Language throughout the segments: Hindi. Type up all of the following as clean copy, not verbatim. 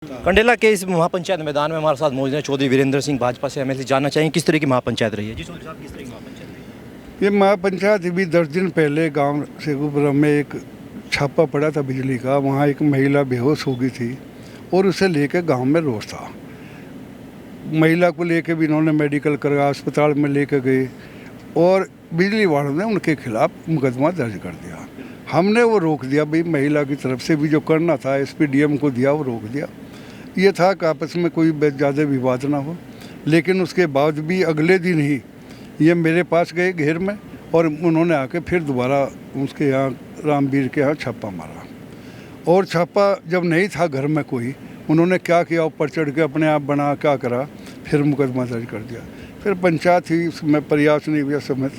कंडेला के इस महापंचायत मैदान में हमारे साथ मौजूद हैं चौधरी वीरेंद्र सिंह, भाजपा से एमएलसी। जानना चाहिए किस तरह की महापंचायत रही है। जी चौधरी साहब, किस तरह की महापंचायत रही है? ये महापंचायत भी 10 दिन पहले गांव शेखुपुरम में एक छापा पड़ा था बिजली का। वहाँ एक महिला बेहोश हो गई थी और उसे लेकर गांव में रोष था। महिला को लेकर भी इन्होंने मेडिकल करा, अस्पताल में लेकर गए और बिजली वालों ने उनके खिलाफ मुकदमा दर्ज कर दिया। हमने वो रोक दिया, भाई महिला की तरफ से भी जो करना था एसपीडीएम को दिया, वो रोक दिया। ये था कि आपस में कोई ज़्यादा विवाद ना हो। लेकिन उसके बाद भी अगले दिन ही ये मेरे पास गए घेर में और उन्होंने आके फिर दोबारा उसके यहाँ रामवीर के यहाँ छापा मारा। और छापा जब नहीं था घर में कोई, उन्होंने क्या किया, ऊपर चढ़ के अपने आप बना क्या करा, फिर मुकदमा दर्ज कर दिया। फिर पंचायत ही उसमें प्रयास नहीं हुआ समेत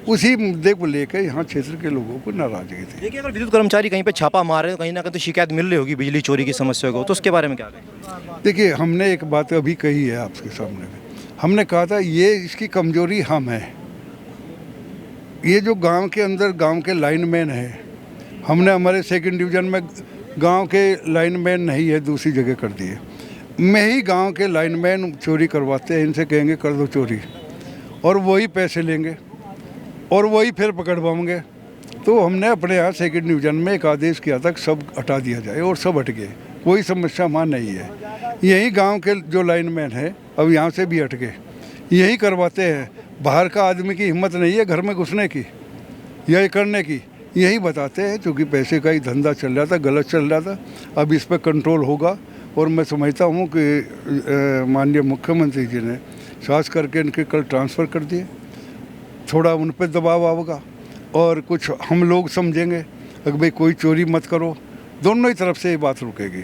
उसी मुद्दे को लेकर यहाँ क्षेत्र के लोगों को नाराजगी थी। देखिए, अगर विद्युत कर्मचारी कहीं पे छापा मार रहे हैं, कहीं ना कहीं तो शिकायत मिल रही होगी बिजली चोरी की समस्या को, तो उसके बारे में क्या कहें? देखिए, हमने एक बात अभी कही है आपके सामने में। हमने कहा था ये इसकी कमजोरी हम है। ये जो गांव के अंदर गांव के लाइनमैन है, हमने हमारे 2nd डिवीज़न में गांव के लाइनमैन नहीं है, दूसरी जगह कर दिए। मैं ही गांव के लाइनमैन चोरी करवाते हैं, इनसे कहेंगे कर दो चोरी, और वही पैसे लेंगे और वही फिर पकड़वाएंगे। तो हमने अपने यहाँ 2nd डिवीज़न में एक आदेश किया था कि सब हटा दिया जाए और सब हट गए। कोई समस्या वहाँ नहीं है। यही गांव के जो लाइनमैन है अब यहाँ से भी हट गए, यही करवाते हैं। बाहर का आदमी की हिम्मत नहीं है घर में घुसने की या ये करने की, यही बताते हैं। क्योंकि पैसे का ही धंधा चल रहा था, गलत चल रहा था। अब इस पर कंट्रोल होगा और मैं समझता हूँ कि माननीय मुख्यमंत्री जी ने सास करके इनके कल ट्रांसफ़र कर दिए। थोड़ा उन पर दबाव आएगा और कुछ हम लोग समझेंगे कि भाई कोई चोरी मत करो। दोनों ही तरफ से ये बात रुकेगी,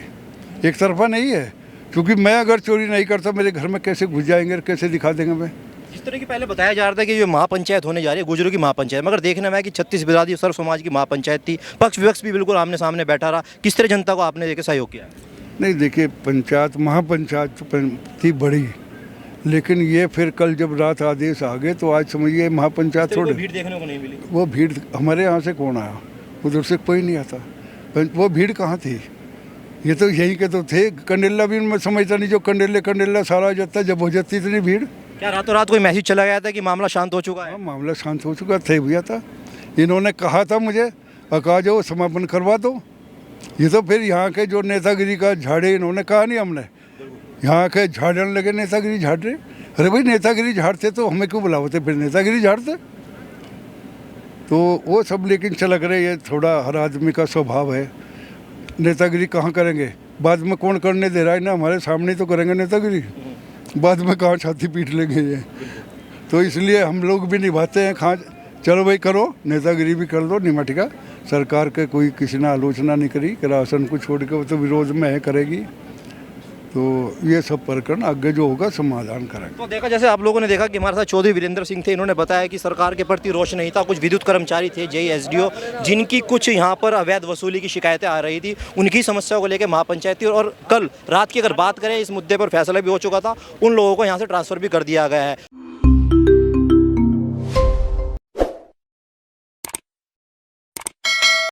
एक तरफा नहीं है। क्योंकि मैं अगर चोरी नहीं करता, मेरे घर में कैसे घुस जाएंगे और कैसे दिखा देंगे मैं। जिस तरह की पहले बताया जा रहा था कि ये महापंचायत होने जा रही है, गुजरों की महापंचायत, मगर देखने में आया कि 36 बिरादरी सर्व समाज की महापंचायत थी। पक्ष विपक्ष भी बिल्कुल आमने सामने बैठा रहा। किस तरह जनता को आपने देखे सहयोग किया? नहीं, देखिए, पंचायत महापंचायत थी बड़ी, लेकिन ये फिर कल जब रात आदेश आ गए तो आज समझिए महापंचायत थोड़ी भीड़ देखने को नहीं मिली। वो भीड़ हमारे यहाँ से कौन आया, उधर से कोई नहीं आता। वो भीड़ कहाँ थी? ये तो यही के तो थे। कंडेला भी मैं समझता नहीं, जो कंडेला सारा जाता जब हो जाती इतनी भीड़। क्या रातों रात कोई मैसेज चला गया था कि मामला शांत हो चुका है? हाँ, मामला शांत हो चुका थे भैया था। इन्होंने कहा था मुझे, कहा जो समापन करवा दो। ये तो फिर यहाँ के जो नेतागिरी का झाड़े, इन्होंने कहा नहीं, हमने यहाँ के झाड़ने लगे, नेतागिरी झाड़ रहे। अरे भाई, नेतागिरी झाड़ते तो हमें क्यों बुलावते, फिर नेतागिरी झाड़ते तो वो सब। लेकिन चलक रहे, ये थोड़ा हर आदमी का स्वभाव है। नेतागिरी कहाँ करेंगे, बाद में कौन करने दे रहा है ना, हमारे सामने तो करेंगे नेतागिरी, बाद में कहाँ छाती पीट लेंगे ये। तो इसलिए हम लोग भी निभाते हैं, कहाँ चलो भाई करो, नेतागिरी भी कर दो, निमट का। सरकार के कोई किसी ने आलोचना नहीं करी कि राशन को छोड़ के वो तो विरोध में है, करेगी। तो ये सब प्रकरण आगे जो होगा समाधान करेंगे। तो देखा, जैसे आप लोगों ने देखा कि हमारे साथ चौधरी वीरेंद्र सिंह थे। इन्होंने बताया कि सरकार के प्रति रोष नहीं था। कुछ विद्युत कर्मचारी थे, जेई एसडीओ, जिनकी कुछ यहाँ पर अवैध वसूली की शिकायतें आ रही थी, उनकी समस्याओं को लेकर महापंचायत थी। और कल रात की अगर बात करें, इस मुद्दे पर फैसला भी हो चुका था, उन लोगों को यहाँ से ट्रांसफ़र भी कर दिया गया है।